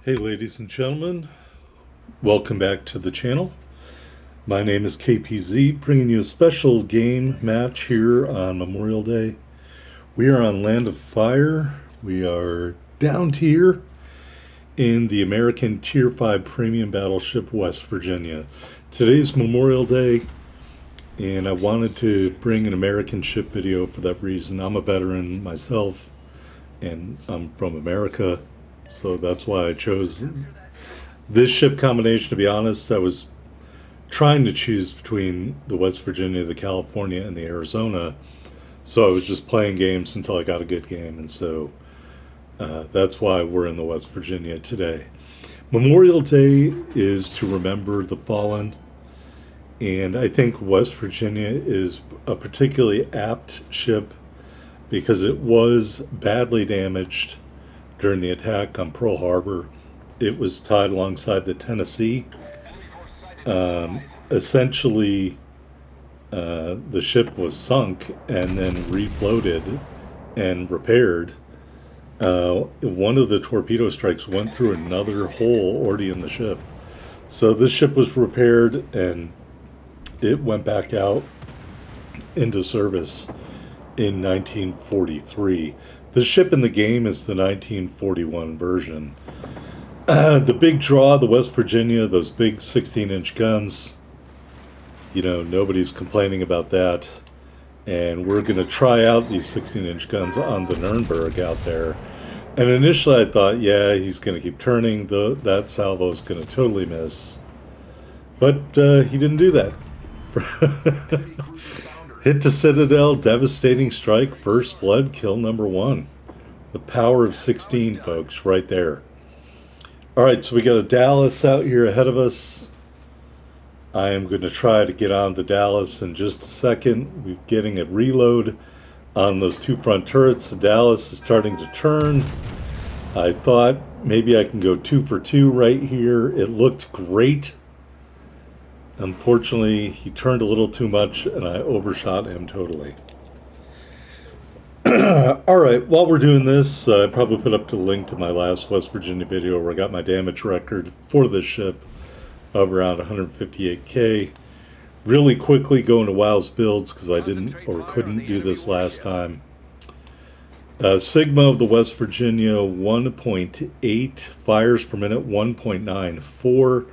Hey ladies and gentlemen, welcome back to the channel. My name is KPZ, bringing you a special game match here on Memorial Day. We are on Land of Fire. We are down tier in the American Tier 5 Premium Battleship West Virginia. Today's Memorial Day, and I wanted to bring an American ship video for that reason. I'm a veteran myself, and I'm from America. So that's why I chose this ship combination. To be honest, I was trying to choose between the West Virginia, the California, and the Arizona. So I was just playing games until I got a good game. And so that's why we're in the West Virginia today. Memorial Day is to remember the fallen. And I think West Virginia is a particularly apt ship because it was badly damaged during the attack on Pearl Harbor. It was tied alongside the Tennessee. Essentially, the ship was sunk and then refloated and repaired. One of the torpedo strikes went through another hole already in the ship. So this ship was repaired and it went back out into service in 1943. The ship in the game is the 1941 version. The big draw, the West Virginia, those big 16-inch guns, nobody's complaining about that. And we're going to try out these 16-inch guns on the Nuremberg out there. And initially I thought, yeah, he's going to keep turning. That salvo is going to totally miss. But he didn't do that. Hit to Citadel, devastating strike, first blood, kill number 1. The power of 16, folks, right there. All right, so we got a Dallas out here ahead of us. I am going to try to get on the Dallas in just a second. We're getting a reload on those two front turrets. The Dallas is starting to turn. I thought maybe I can go 2 for 2 right here. It looked great. Unfortunately, he turned a little too much, and I overshot him totally. All right, while we're doing this, I probably put up the link to my last West Virginia video where I got my damage record for this ship of around 158K. Really quickly going to WoW's builds because I didn't or couldn't do this last time. Sigma of the West Virginia, 1.8. Fires per minute, 1.94.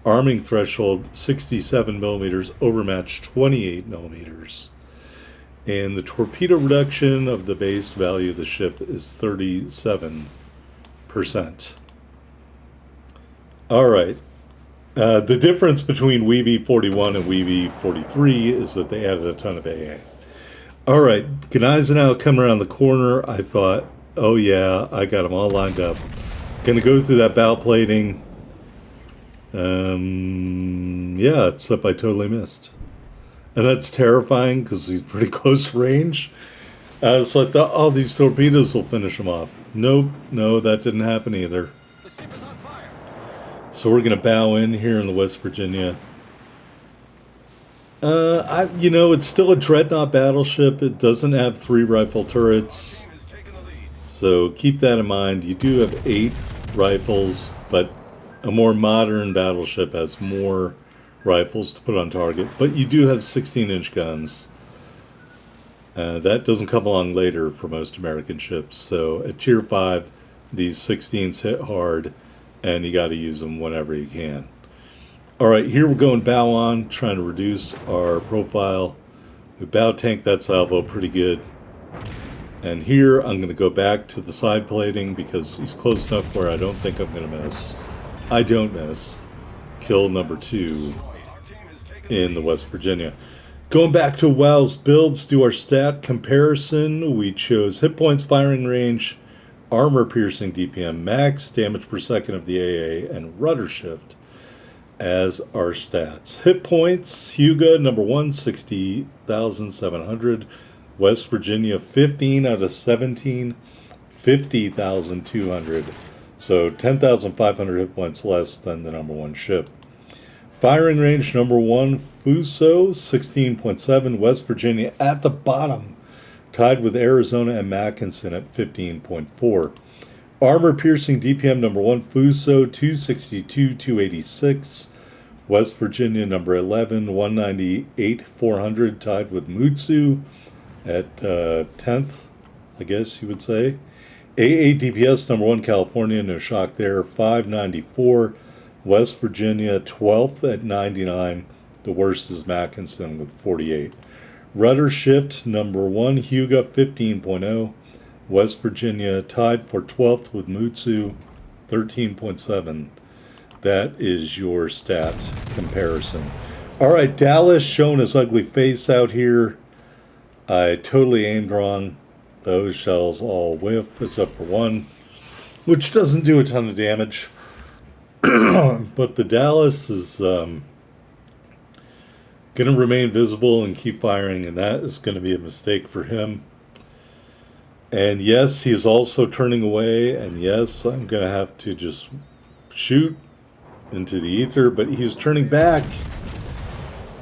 Arming threshold 67 millimeters, overmatch 28 millimeters. And the torpedo reduction of the base value of the ship is 37%. All right. The difference between WV-41 and WV-43 is that they added a ton of AA. All right. Gneisenau coming around the corner. I thought, oh yeah, I got them all lined up. Going to go through that bow plating. Yeah, except I totally missed. And that's terrifying because he's pretty close range. So I thought, oh, these torpedoes will finish him off. Nope, no, that didn't happen either. So we're going to bow in here in the West Virginia. It's still a dreadnought battleship. It doesn't have 3 rifle turrets. So keep that in mind. You do have 8 rifles, but a more modern battleship has more rifles to put on target, but you do have 16-inch guns. That doesn't come along later for most American ships. So at Tier 5, these 16s hit hard, and you got to use them whenever you can. All right, here we're going bow on, trying to reduce our profile. We bow tank that salvo pretty good. And here I'm going to go back to the side plating because he's close enough where I don't think I'm going to miss. I don't miss. Kill number 2 in the West Virginia. Going back to WoW's builds, do our stat comparison. We chose hit points, firing range, armor piercing DPM, max damage per second of the AA, and rudder shift as our stats. Hit points, Hugo number 1, 60,700. West Virginia, 15 out of 17, 50,200. So 10,500 hit points less than the number 1 ship. Firing range number 1, Fuso, 16.7. West Virginia at the bottom, tied with Arizona and Mackinson at 15.4. Armor piercing DPM number 1, Fuso 262, 286. West Virginia number 11, 198, 400, tied with Mutsu at 10th, I guess you would say. AA DPS number 1, California, no shock there, 594. West Virginia 12th at 99. The worst is Mackinson with 48. Rudder shift number 1, Huga 15.0. West Virginia tied for 12th with Mutsu 13.7. That is your stat comparison. All right, Dallas showing his ugly face out here. I totally aimed wrong. Those shells all whiff, except for one, which doesn't do a ton of damage. But the Dallas is going to remain visible and keep firing, and that is going to be a mistake for him. And yes, he's also turning away, and yes, I'm going to have to just shoot into the ether, but he's turning back,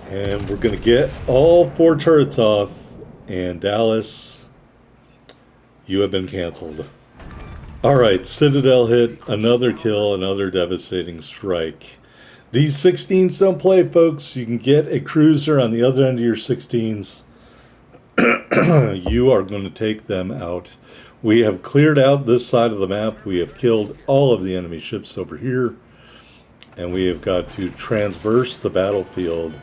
and we're going to get all 4 turrets off, and Dallas, you have been canceled. All right, Citadel hit, another kill, another devastating strike. These 16s don't play, folks. You can get a cruiser on the other end of your 16s. You are going to take them out. We have cleared out this side of the map. We have killed all of the enemy ships over here. And we have got to transverse the battlefield.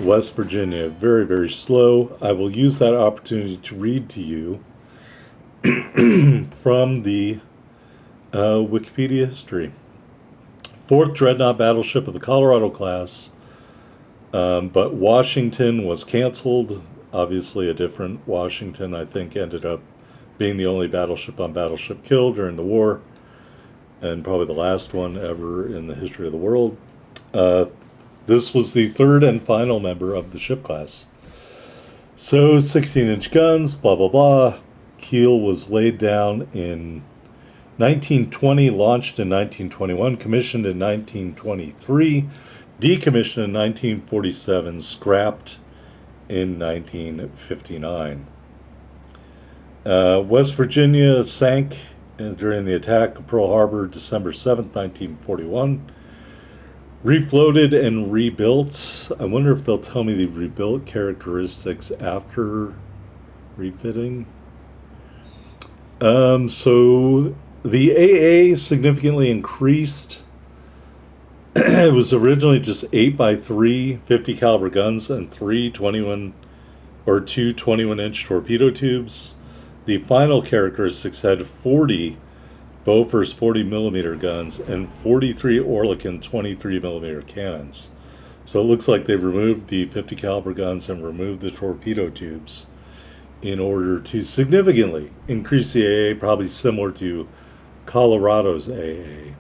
West Virginia, very, very slow. I will use that opportunity to read to you from the Wikipedia history. 4th Dreadnought battleship of the Colorado class, but Washington was canceled. Obviously, a different Washington, I think, ended up being the only battleship on battleship killed during the war, and probably the last one ever in the history of the world. This was the 3rd and final member of the ship class. So, 16-inch guns, blah, blah, blah. Keel was laid down in 1920, launched in 1921, commissioned in 1923, decommissioned in 1947, scrapped in 1959. West Virginia sank during the attack of Pearl Harbor, December 7th, 1941. Refloated and rebuilt. I wonder if they'll tell me the rebuilt characteristics after refitting. So the AA significantly increased. It was originally just 8x3 50 caliber guns and 2 21-inch torpedo tubes. The final characteristics had 40 Bofors 40mm guns and 43 Oerlikon 23mm cannons. So it looks like they've removed the 50 caliber guns and removed the torpedo tubes in order to significantly increase the AA, probably similar to Colorado's AA.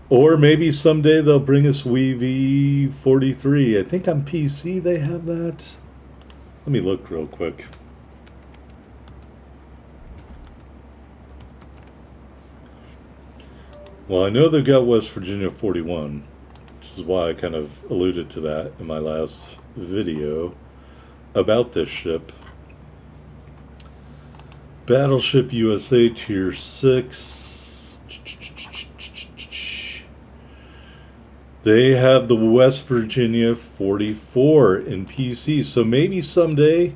Or maybe someday they'll bring us WV-43. I think on PC they have that. Let me look real quick. Well, I know they've got West Virginia 41, which is why I kind of alluded to that in my last video about this ship. Battleship USA Tier 6. They have the West Virginia 44 in PC, so maybe someday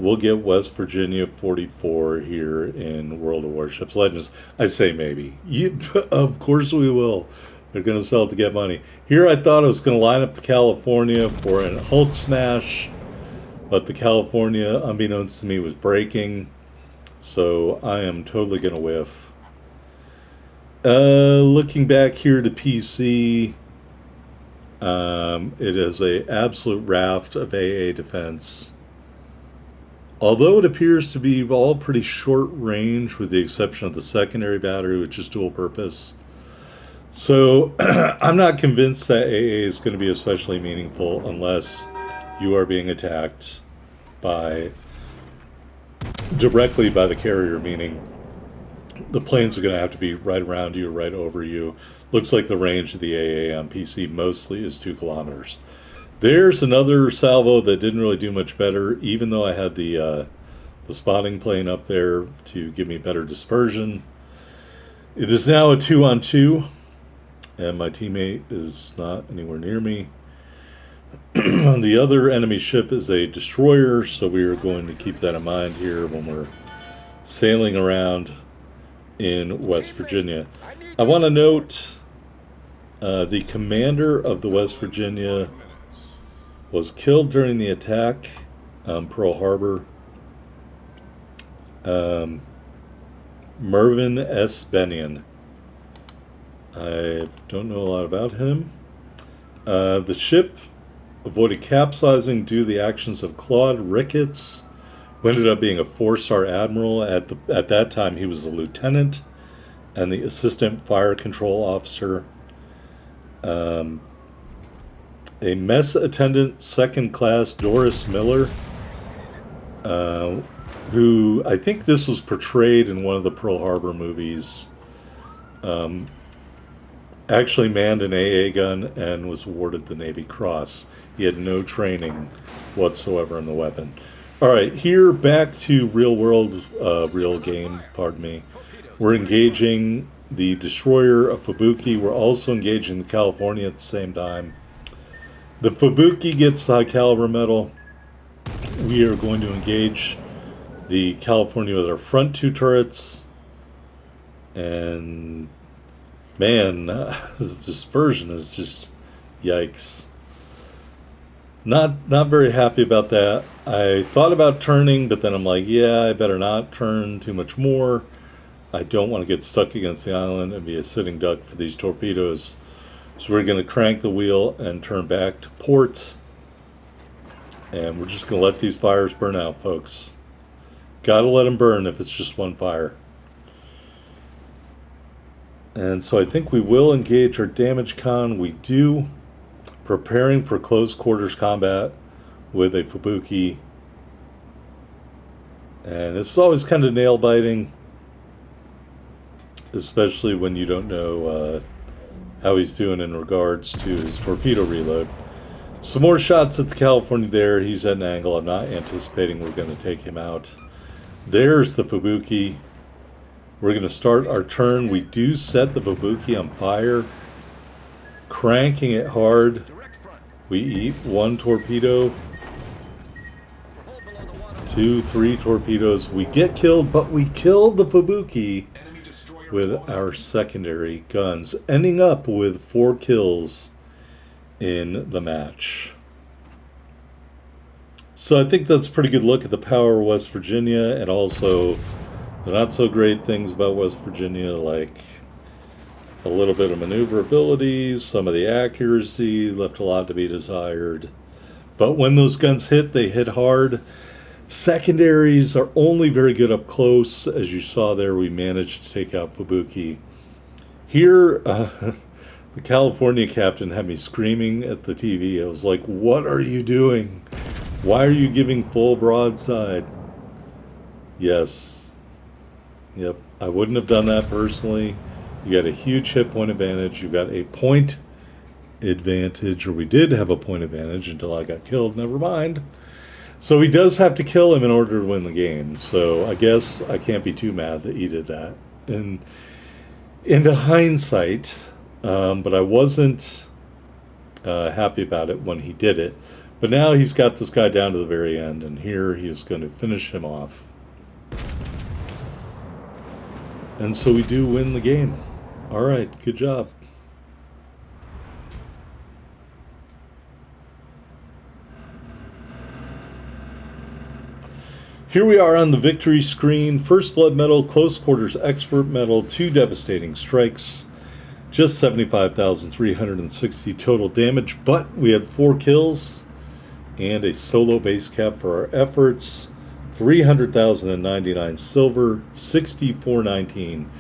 we'll get West Virginia 44 here in World of Warships Legends. I say maybe. Of course we will. They're going to sell it to get money. Here I thought I was going to line up the California for a Hulk smash, but the California, unbeknownst to me, was breaking. So I am totally going to whiff. Looking back here to PC, it is an absolute raft of AA defense. Although it appears to be all pretty short range with the exception of the secondary battery, which is dual purpose. So I'm not convinced that AA is going to be especially meaningful unless you are being attacked directly by the carrier, meaning the planes are going to have to be right around you or right over you. Looks like the range of the AA on PC mostly is 2 kilometers. There's another salvo that didn't really do much better, even though I had the the spotting plane up there to give me better dispersion. It is now a 2-on-2, and my teammate is not anywhere near me. The other enemy ship is a destroyer, so we are going to keep that in mind here when we're sailing around in West Virginia. I want to note the commander of the West Virginia was killed during the attack on Pearl Harbor. Mervyn S. Bennion. I don't know a lot about him. The ship avoided capsizing due to the actions of Claude Ricketts, who ended up being a 4-star admiral. At that time, he was a lieutenant and the assistant fire control officer. A mess attendant, second class Doris Miller, who I think this was portrayed in one of the Pearl Harbor movies, actually manned an AA gun and was awarded the Navy Cross. He had no training whatsoever in the weapon. All right, here back to real game, pardon me. We're engaging the destroyer of Fubuki. We're also engaging the California at the same time. The Fubuki gets the high caliber medal. We are going to engage the California with our front 2 turrets. And man, the dispersion is just yikes. Not very happy about that. I thought about turning, but then I'm like, yeah, I better not turn too much more. I don't want to get stuck against the island and be a sitting duck for these torpedoes. So we're going to crank the wheel and turn back to port. And we're just going to let these fires burn out, folks. Gotta let them burn if it's just one fire. And so I think we will engage our damage con. We do. Preparing for close quarters combat with a Fubuki. And it's always kind of nail biting, especially when you don't know how he's doing in regards to his torpedo reload. Some more shots at the California there. He's at an angle I'm not anticipating we're going to take him out. There's the Fubuki. We're going to start our turn. We do set the Fubuki on fire, cranking it hard. We eat 1 torpedo, 2, 3 torpedoes. We get killed, but we killed the Fubuki with our secondary guns, ending up with 4 kills in the match. So I think that's a pretty good look at the power of West Virginia, and also the not so great things about West Virginia, like a little bit of maneuverability, some of the accuracy left a lot to be desired. But when those guns hit, they hit hard. Secondaries are only very good up close. As you saw there, we managed to take out Fubuki. Here, the California captain had me screaming at the TV. I was like, what are you doing? Why are you giving full broadside? Yes. Yep, I wouldn't have done that personally. You got a huge hit point advantage. You got a point advantage, or we did have a point advantage until I got killed. Never mind. So he does have to kill him in order to win the game. So I guess I can't be too mad that he did that. And into hindsight, but I wasn't happy about it when he did it. But now he's got this guy down to the very end, and here he is going to finish him off. And so we do win the game. All right, good job. Here we are on the victory screen. First blood medal, close quarters expert medal, 2 devastating strikes, just 75,360 total damage, but we had 4 kills and a solo base cap for our efforts. 300,099 silver, 6419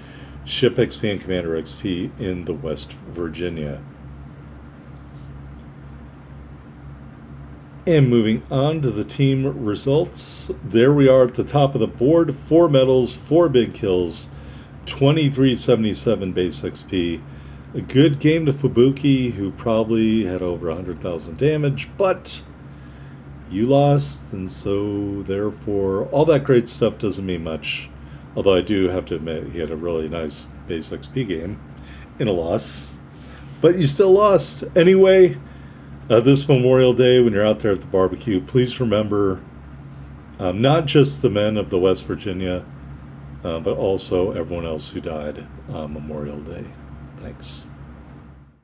ship XP and commander XP in the West Virginia. And moving on to the team results, there we are at the top of the board. 4 medals, 4 big kills, 2377 base XP. A good game to Fubuki, who probably had over 100,000 damage, but you lost, and so therefore all that great stuff doesn't mean much. Although I do have to admit he had a really nice base XP game in a loss. But you still lost. Anyway, this Memorial Day, when you're out there at the barbecue, please remember not just the men of the West Virginia, but also everyone else who died on Memorial Day. Thanks.